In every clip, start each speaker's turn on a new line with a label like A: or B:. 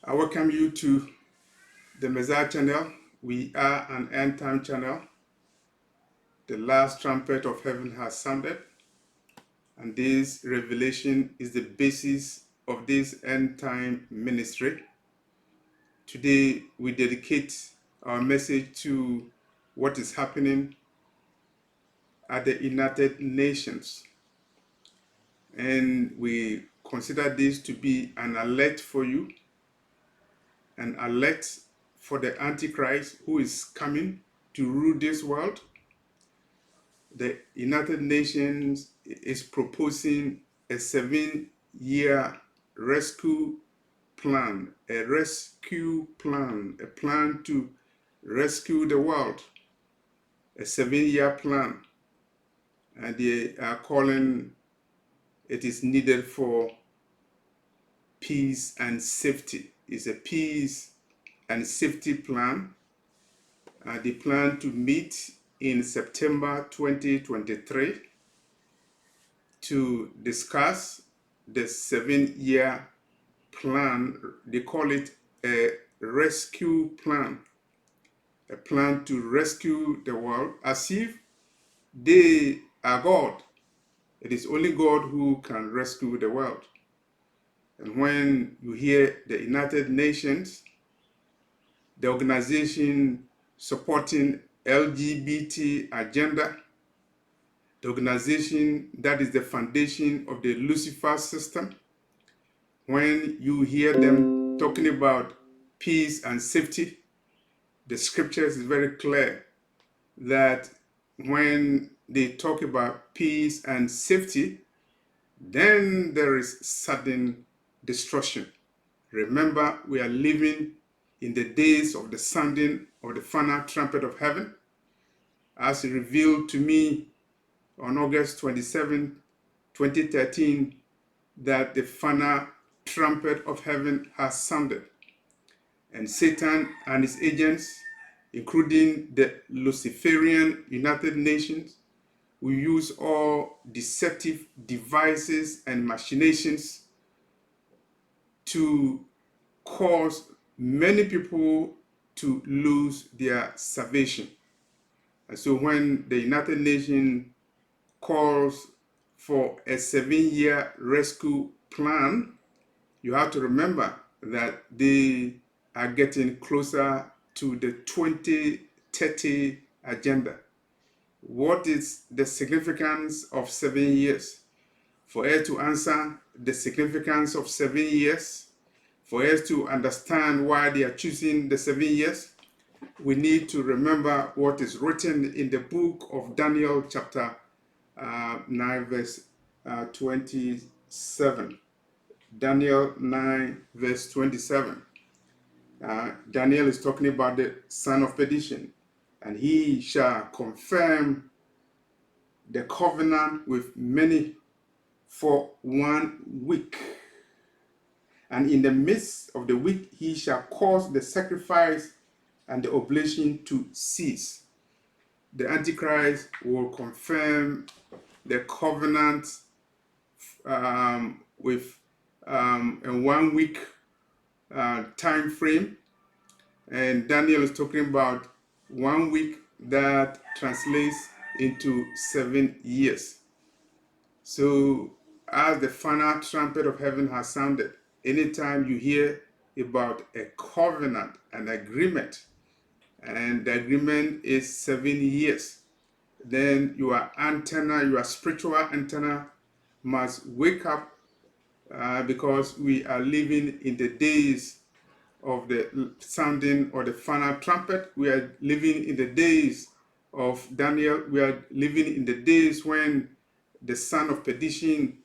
A: I welcome you to the Messiah channel. We are an end time channel. The last trumpet of heaven has sounded, and this revelation is the basis of this end time ministry. Today, we dedicate our message to what is happening at the United Nations, and we consider this to be an alert for you, an alert for the Antichrist who is coming to rule this world. The United Nations is proposing a 7-year rescue plan, a plan to rescue the world, a 7-year plan. And they are calling it is needed for peace and safety. It's a peace and safety plan. They plan to meet in September 2023 to discuss the 7-year plan. They call it a rescue plan, a plan to rescue the world, as if they are God. It is only God who can rescue the world. And when you hear the United Nations, the organization supporting LGBT agenda, the organization that is the foundation of the Lucifer system, when you hear them talking about peace and safety, the scriptures is very clear that when they talk about peace and safety, then there is sudden destruction. Remember, we are living in the days of the sounding of the final trumpet of heaven, as revealed to me on August 27, 2013, that the final trumpet of heaven has sounded. And Satan and his agents, including the Luciferian United Nations, will use all deceptive devices and machinations to cause many people to lose their salvation. And so when the United Nations calls for a 7-year rescue plan, you have to remember that they are getting closer to the 2030 agenda. What is the significance of 7 years? For us to answer the significance of 7 years, for us to understand why they are choosing the 7 years, we need to remember what is written in the book of Daniel, chapter 9, verse 27. Daniel 9, verse 27. Daniel is talking about the son of perdition, and he shall confirm the covenant with many for 1 week. And in the midst of the week, he shall cause the sacrifice and the oblation to cease. The Antichrist will confirm the covenant with a 1 week time frame. And Daniel is talking about 1 week that translates into 7 years. So as the final trumpet of heaven has sounded, anytime you hear about a covenant, an agreement, and the agreement is 7 years, then your antenna, your spiritual antenna must wake up, because we are living in the days of the sounding or the final trumpet. We are living in the days of Daniel. We are living in the days when the son of perdition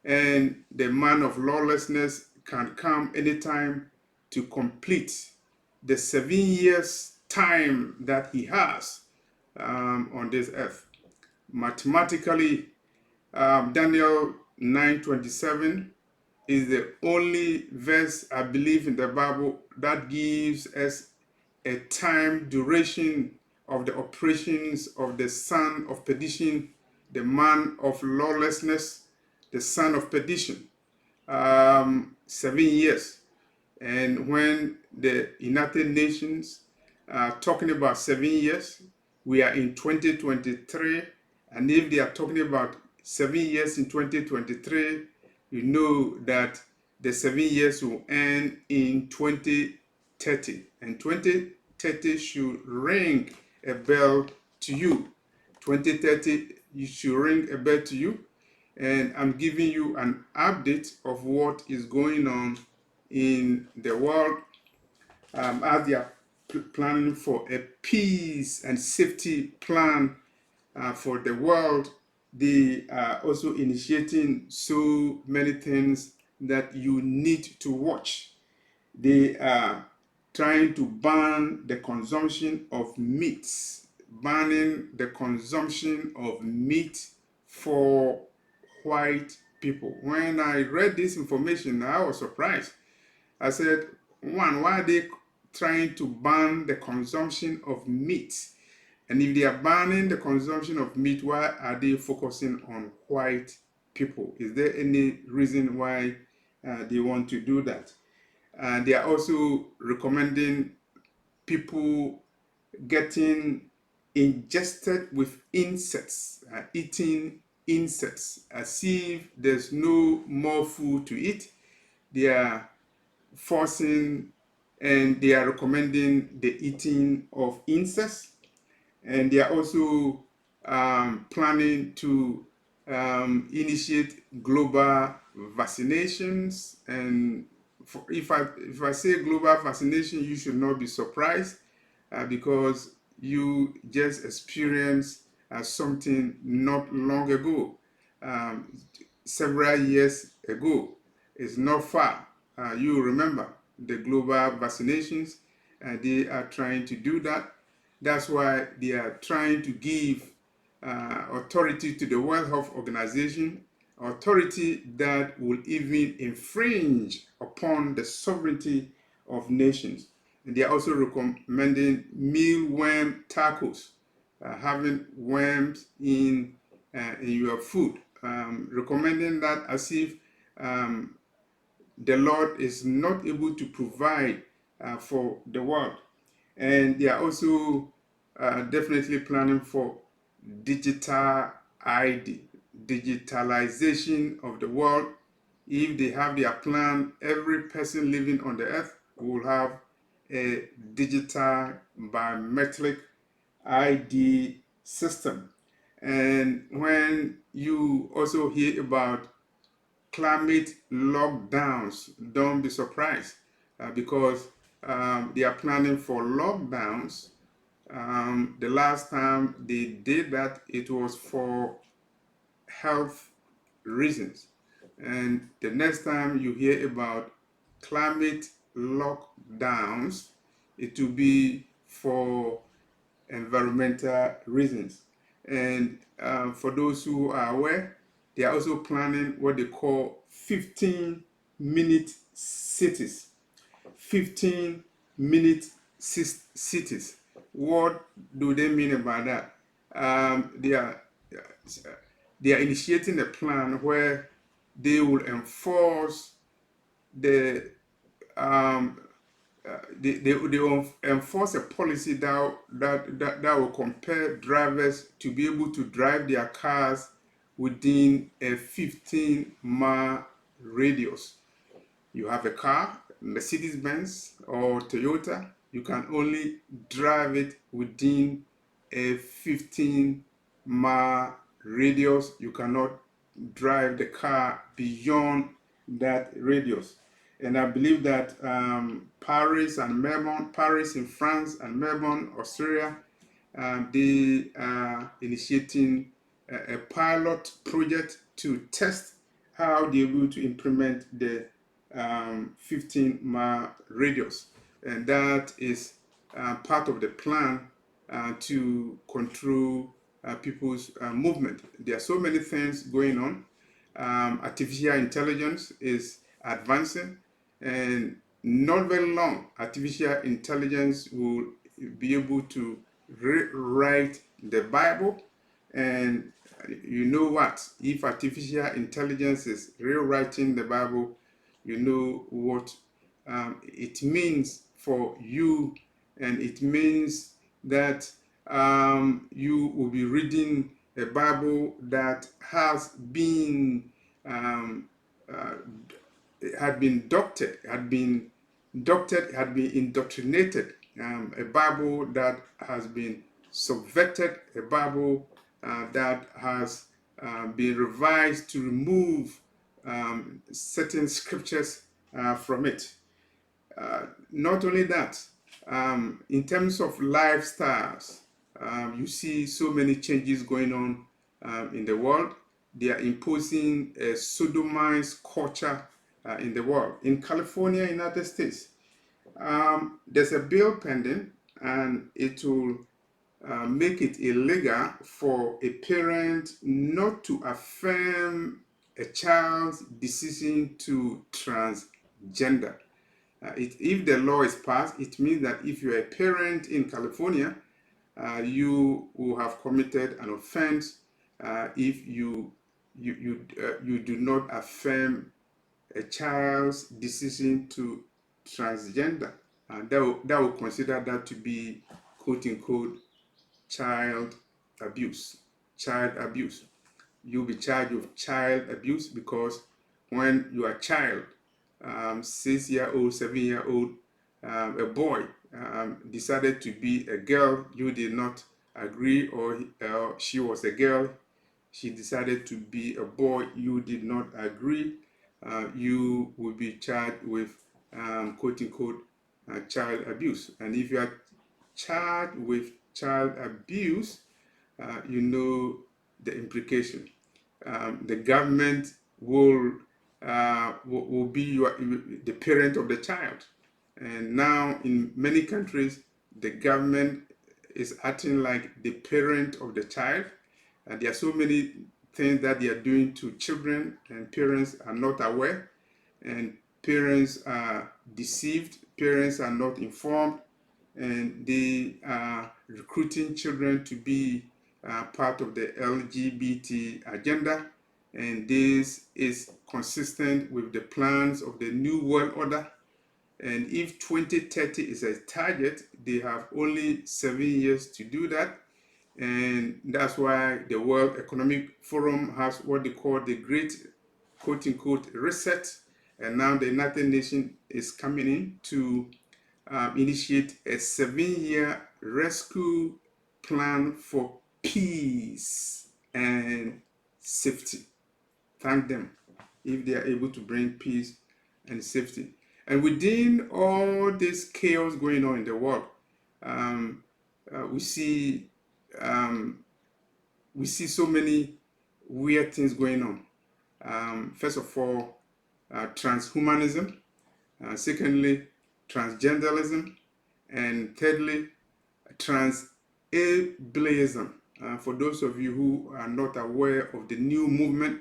A: and the man of lawlessness can come anytime to complete the 7 years time that he has on this earth. Mathematically, Daniel 9:27 is the only verse, I believe, in the Bible that gives us a time duration of the operations of the son of perdition, the man of lawlessness, the son of perdition. 7 years. And when the United Nations are talking about 7 years, we are in 2023. And if they are talking about 7 years in 2023, you know that the 7 years will end in 2030. And 2030 should ring a bell to you. 2030 you should ring a bell to you. And I'm giving you an update of what is going on in the world as they are planning for a peace and safety plan for the world. They are also initiating so many things that you need to watch. They are trying to ban the consumption of meats, banning the consumption of meat for white people. When I read this information, I was surprised. I said, one, why are they trying to ban the consumption of meat? And if they are banning the consumption of meat, why are they focusing on white people? Is there any reason why they want to do that? And they are also recommending people getting ingested with insects, eating insects, as if there's no more food to eat. They are forcing and they are recommending the eating of insects, and they are also planning to initiate global vaccinations. And if I say global vaccination, you should not be surprised because you just experienced something not long ago, um, several years ago. It's not far. You remember the global vaccinations, they are trying to do that. That's why they are trying to give authority to the World Health Organization, authority that will even infringe upon the sovereignty of nations. And they are also recommending mealworm tacos, having worms in your food, recommending that as if um, the Lord is not able to provide for the world. And they are also definitely planning for digital ID, digitalization of the world. If they have their plan, every person living on the earth will have a digital biometric ID system. And when you also hear about climate lockdowns, don't be surprised because they are planning for lockdowns. The last time they did that, it was for health reasons. And the next time you hear about climate lockdowns, it will be for environmental reasons. And for those who are aware, they are also planning what they call 15-minute cities. 15-minute cities. What do they mean about that? They are initiating a plan where they will enforce the um, they will enforce a policy that will compel drivers to be able to drive their cars within a 15-mile radius. You have a car, Mercedes Benz or Toyota, you can only drive it within a 15-mile radius. You cannot drive the car beyond that radius. And I believe that Paris in France and Melbourne, Australia, they are initiating a pilot project to test how they're able to implement the 15-mile radius. And that is part of the plan to control people's movement. There are so many things going on. Artificial intelligence is advancing, and not very long, artificial intelligence will be able to rewrite the Bible. And you know what? If artificial intelligence is rewriting the Bible, you know what it means for you, and it means that you will be reading a Bible that has been um, uh, had been doctored, had been indoctrinated, a Bible that has been subverted, a Bible that has been revised to remove certain scriptures from it. Not only that, in terms of lifestyles, you see so many changes going on in the world. They are imposing a sodomized culture in the world. In California, United States, there's a bill pending, and it will make it illegal for a parent not to affirm a child's decision to transgender. If the law is passed, it means that if you're a parent in California, you will have committed an offense if you do not affirm a child's decision to transgender. That will consider that to be quote unquote child abuse. Child abuse. You'll be charged with child abuse because when you are a child, 6-year-old, 7-year-old, a boy decided to be a girl, you did not agree, or she was a girl, she decided to be a boy, you did not agree, you will be charged with quote unquote child abuse. And if you are charged with child abuse, you know the implication. The government will be the parent of the child, and now in many countries the government is acting like the parent of the child, and there are so many things that they are doing to children, and parents are not aware, and parents are deceived, parents are not informed, and they are recruiting children to be part of the LGBT agenda. And this is consistent with the plans of the New World Order. And if 2030 is a target, they have only 7 years to do that. And that's why the World Economic Forum has what they call the Great quote unquote reset. And now the United Nations is coming in to initiate a 7-year rescue plan for peace and safety. Thank them if they are able to bring peace and safety. And within all this chaos going on in the world, we see so many weird things going on. First of all, transhumanism. Secondly, transgenderism. And thirdly, trans-ableism. For those of you who are not aware of the new movement,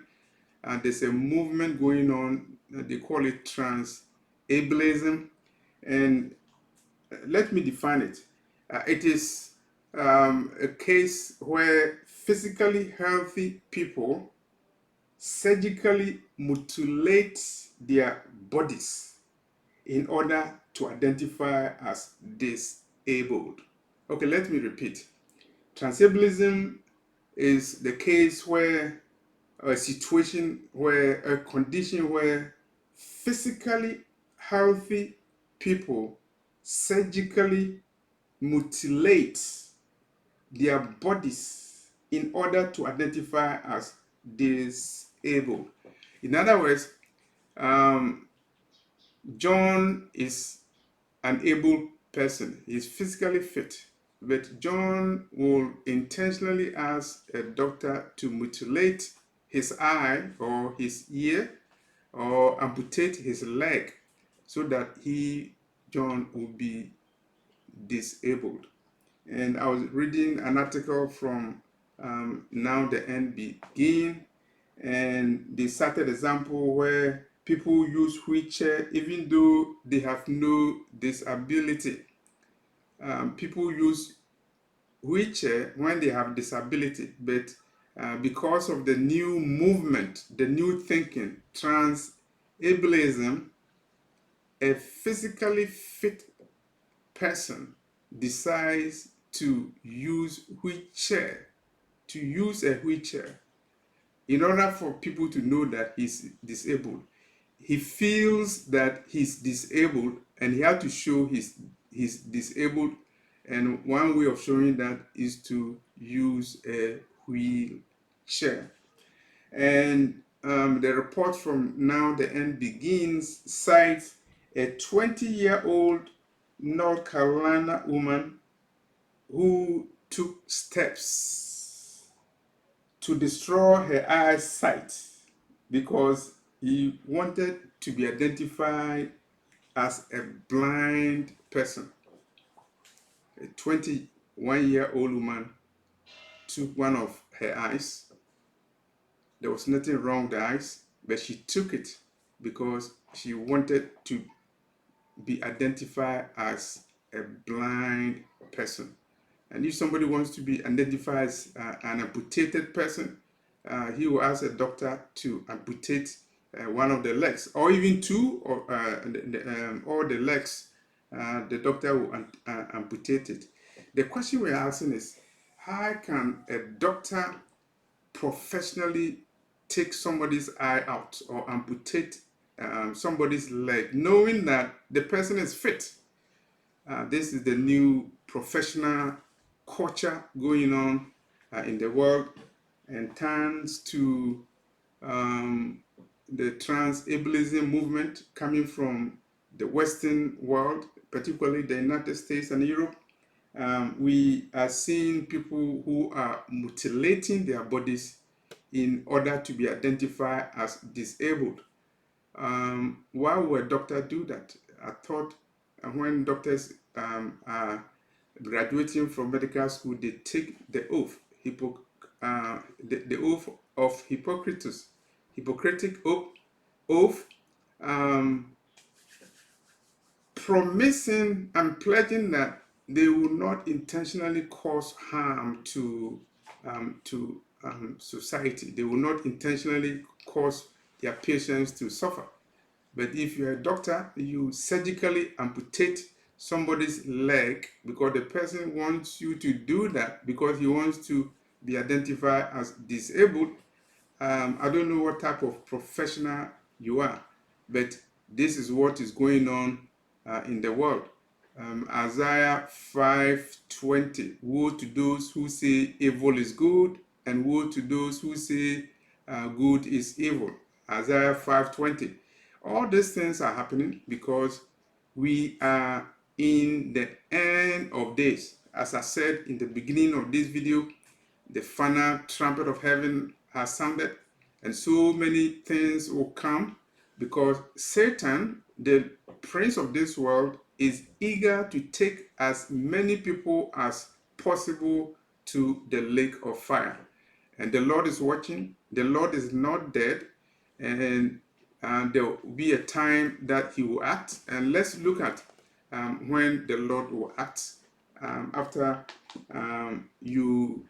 A: there's a movement going on, they call it trans-ableism. And let me define it. It is a case where physically healthy people surgically mutilate their bodies in order to identify as disabled. Okay, let me repeat. Trans-ableism is the case where a situation where a condition where physically healthy people surgically mutilate their bodies in order to identify as disabled. In other words, John is an able person. He's physically fit, but John will intentionally ask a doctor to mutilate his eye or his ear or amputate his leg so that John, will be disabled. And I was reading an article from Now the End Begin, and they cited example where people use wheelchair even though they have no disability. People use wheelchair when they have disability, but because of the new movement, the new thinking, trans-ableism, a physically fit person decides to use a wheelchair, in order for people to know that he's disabled, he feels that he's disabled and he has to show he's disabled. And one way of showing that is to use a wheelchair. And the report from Now the End Begins cites a 20-year-old North Carolina woman who took steps to destroy her eyesight because he wanted to be identified as a blind person. A 21-year-old woman took one of her eyes. There was nothing wrong with the eyes, but she took it because she wanted to be identified as a blind person. And if somebody wants to be identified as an amputated person, he will ask a doctor to amputate one of the legs, or even two, or all the legs. The doctor will amputate it. The question we're asking is, how can a doctor professionally take somebody's eye out or amputate somebody's leg, knowing that the person is fit? This is the new professional culture going on in the world, and thanks to the trans-ableism movement coming from the Western world, particularly the United States and Europe. We are seeing people who are mutilating their bodies in order to be identified as disabled. Why would a doctor do that? I thought when doctors are graduating from medical school, they take the oath, the oath of Hippocratic oath, um, promising and pledging that they will not intentionally cause harm to society. They will not intentionally cause their patients to suffer. But if you're a doctor, you surgically amputate somebody's leg because the person wants you to do that because he wants to be identified as disabled. I don't know what type of professional you are, but this is what is going on in the world. Isaiah 5:20, woe to those who say evil is good, and woe to those who say good is evil. Isaiah 5:20. All these things are happening because we are in the end of days. As I said in the beginning of this video, the final trumpet of heaven has sounded, and so many things will come because Satan, the prince of this world, is eager to take as many people as possible to the lake of fire. And the Lord is watching. The Lord is not dead, and there will be a time that he will act. And let's look at when the Lord will act after you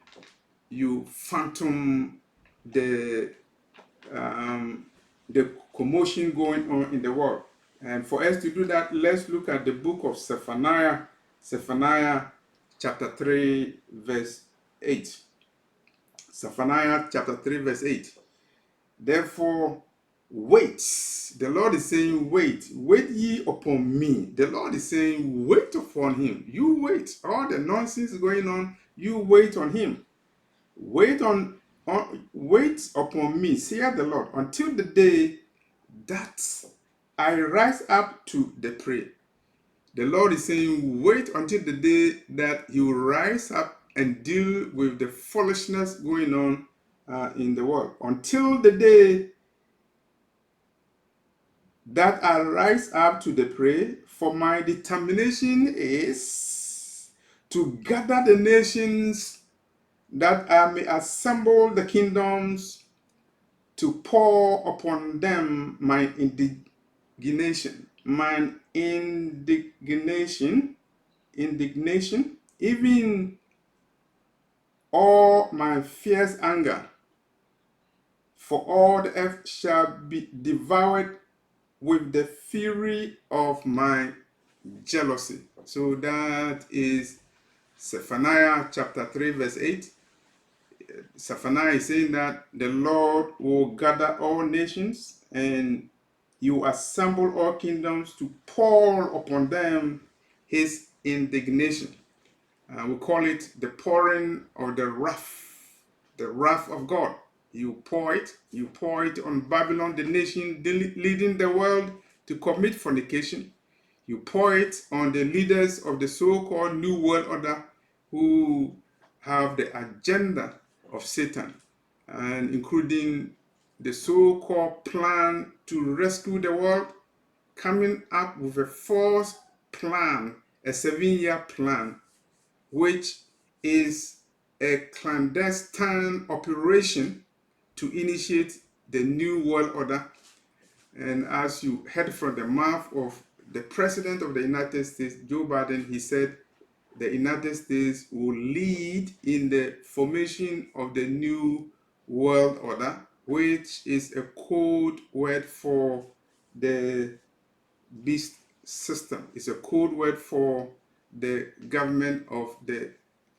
A: phantom the commotion going on in the world. And for us to do that, let's look at the book of Zephaniah chapter 3 verse 8. Zephaniah chapter 3 verse 8. Therefore wait. The Lord is saying wait ye upon me. The Lord is saying wait upon him. You wait. All the nonsense going on, you wait on him. Wait upon me, saith the Lord, until the day that I rise up to the prey. The Lord is saying, wait until the day that he will rise up and deal with the foolishness going on in the world. Until the day that I rise up to the prey, for my determination is to gather the nations, that I may assemble the kingdoms, to pour upon them my indignation, even all my fierce anger, for all the earth shall be devoured with the fury of my jealousy. So that is Zephaniah chapter 3 verse 8. Zephaniah is saying that the Lord will gather all nations and you assemble all kingdoms to pour upon them his indignation. We call it the pouring of the wrath of God. You pour it on Babylon, the nation leading the world to commit fornication. You pour it on the leaders of the so-called New World Order who have the agenda of Satan, and including the so-called plan to rescue the world, coming up with a false plan, a 7-year plan, which is a clandestine operation to initiate the New World Order. And as you heard from the mouth of the President of the United States, Joe Biden, he said the United States will lead in the formation of the New World Order, which is a code word for the beast system. It's a code word for the government of the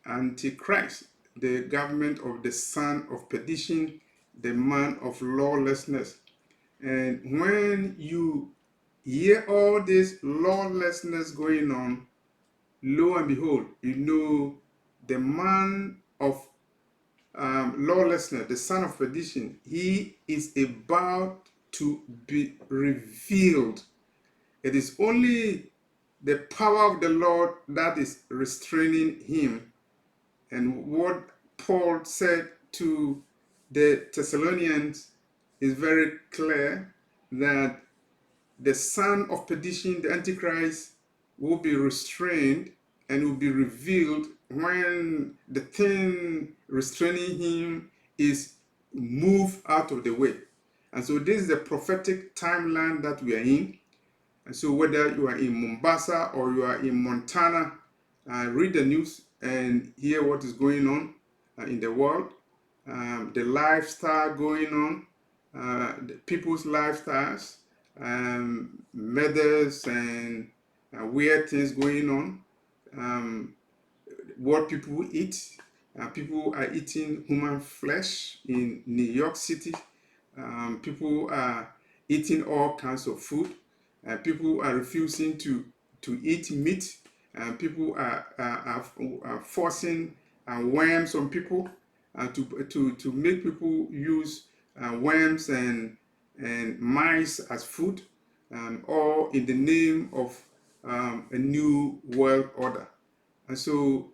A: Antichrist, the government of the son of perdition, the man of lawlessness. And when you hear all this lawlessness going on, lo and behold, you know the man of lawlessness, the son of perdition, he is about to be revealed. It is only the power of the Lord that is restraining him. And what Paul said to the Thessalonians is very clear, that the son of perdition, the Antichrist, will be restrained and will be revealed when the thing restraining him is moved out of the way. And so this is the prophetic timeline that we are in. And so whether you are in Mombasa or you are in Montana, read the news and hear what is going on in the world, the lifestyle going on, the people's lifestyles, murders and weird things going on, what people eat. People are eating human flesh in New York City. People are eating all kinds of food. People are refusing to eat meat. People are forcing worms on people to make people use worms and mice as food, all in the name of a new world order. And so,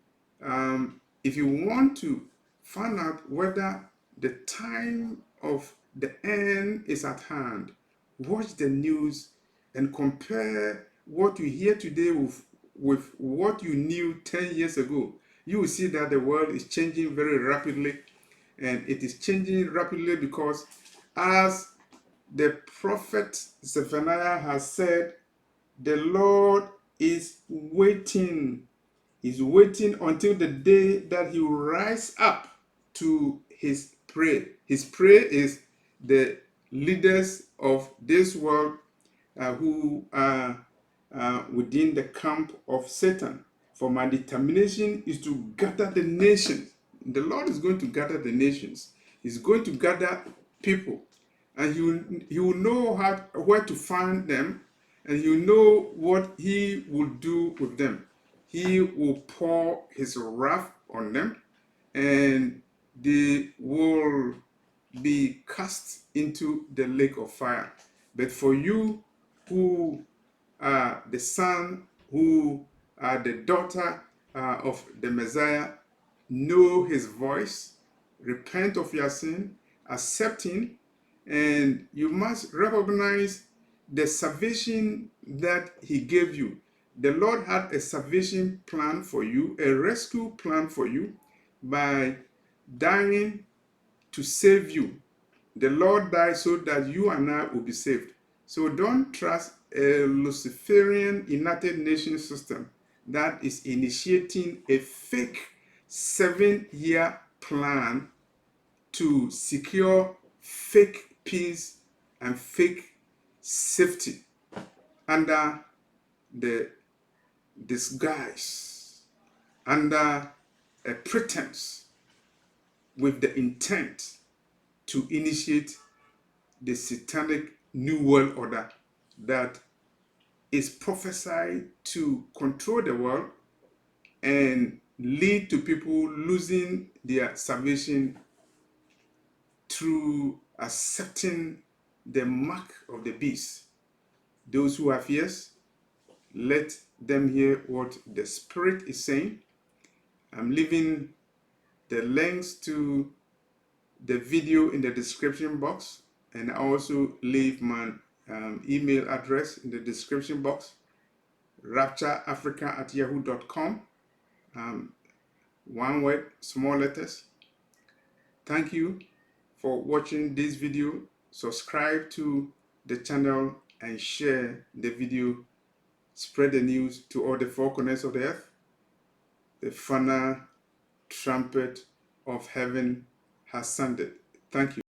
A: if you want to find out whether the time of the end is at hand, watch the news and compare what you hear today with what you knew 10 years ago. You will see that the world is changing very rapidly, and it is changing rapidly because, as the prophet Zephaniah has said, the Lord is waiting. He's waiting until the day that he will rise up to his prey. His prey is the leaders of this world who are within the camp of Satan. For my determination is to gather the nations. The Lord is going to gather the nations. He's going to gather people, and he will know where to find them, and he will know what he will do with them. He will pour his wrath on them, and they will be cast into the lake of fire. But for you who are the son, who are the daughter of the Messiah, know his voice, repent of your sin, accept him, and you must recognize the salvation that he gave you. The Lord had a salvation plan for you, a rescue plan for you, by dying to save you. The Lord died so that you and I will be saved. So don't trust a Luciferian United Nations system that is initiating a fake 7-year plan to secure fake peace and fake safety, under the disguise, under a pretense, with the intent to initiate the satanic new world order that is prophesied to control the world and lead to people losing their salvation through accepting the mark of the beast. Those who have ears, let them hear what the Spirit is saying. I'm leaving the links to the video in the description box, and I also leave my email address in the description box, raptureafrica@yahoo.com. One word, small letters. Thank you for watching this video. Subscribe to the channel and share the video. Spread the news to all the four corners of the earth. The final trumpet of heaven has sounded. Thank you.